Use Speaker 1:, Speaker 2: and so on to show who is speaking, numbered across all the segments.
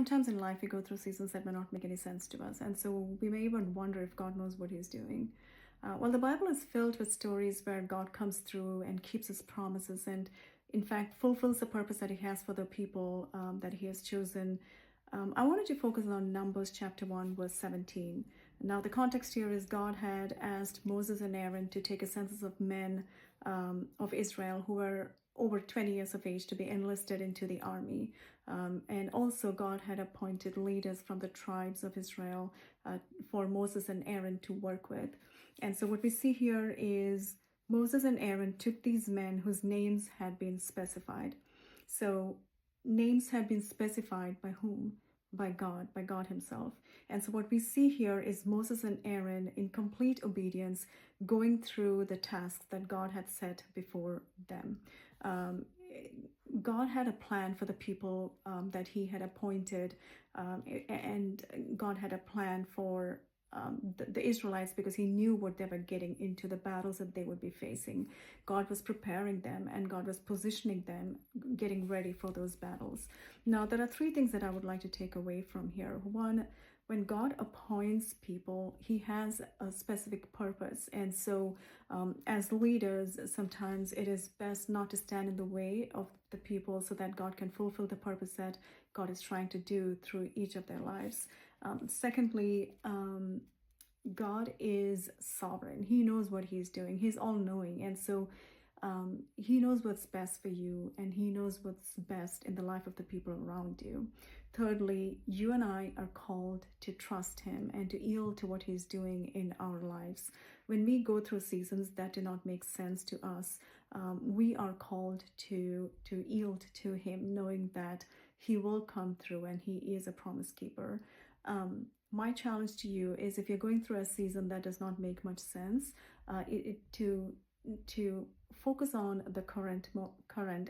Speaker 1: sometimes in life we go through seasons that may not make any sense to us, and so we may even wonder if God knows what He's doing. Well, the Bible is filled with stories where God comes through and keeps His promises, and in fact fulfills the purpose that He has for the people that He has chosen. I wanted to focus on Numbers chapter 1, verse 17. Now, the context here is God had asked Moses and Aaron to take a census of men of Israel who were over 20 years of age to be enlisted into the army. And also, God had appointed leaders from the tribes of Israel for Moses and Aaron to work with. And so, what we see here is Moses and Aaron took these men whose names had been specified. So, names had been specified by whom? By God Himself. And so, what we see here is Moses and Aaron in complete obedience going through the tasks that God had set before them. God had a plan for the people that He had appointed, and God had a plan for the Israelites because He knew what they were getting into, the battles that they would be facing. God was preparing them and God was positioning them, getting ready for those battles. Now, there are three things that I would like to take away from here. One, when God appoints people, He has a specific purpose. And so as leaders, sometimes it is best not to stand in the way of the people so that God can fulfill the purpose that God is trying to do through each of their lives. Secondly, God is sovereign. He knows what He's doing. He's all-knowing. And so He knows what's best for you, and He knows what's best in the life of the people around you. Thirdly, you and I are called to trust Him and to yield to what He's doing in our lives. When we go through seasons that do not make sense to us, we are called to yield to Him, knowing that He will come through and He is a promise keeper. My challenge to you is, if you're going through a season that does not make much sense, to focus on the current,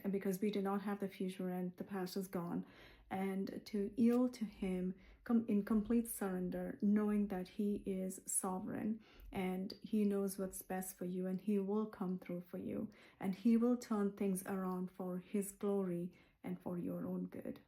Speaker 1: and because we do not have the future and the past is gone, and to yield to Him in complete surrender, knowing that He is sovereign and He knows what's best for you, and He will come through for you, and He will turn things around for His glory and for your own good.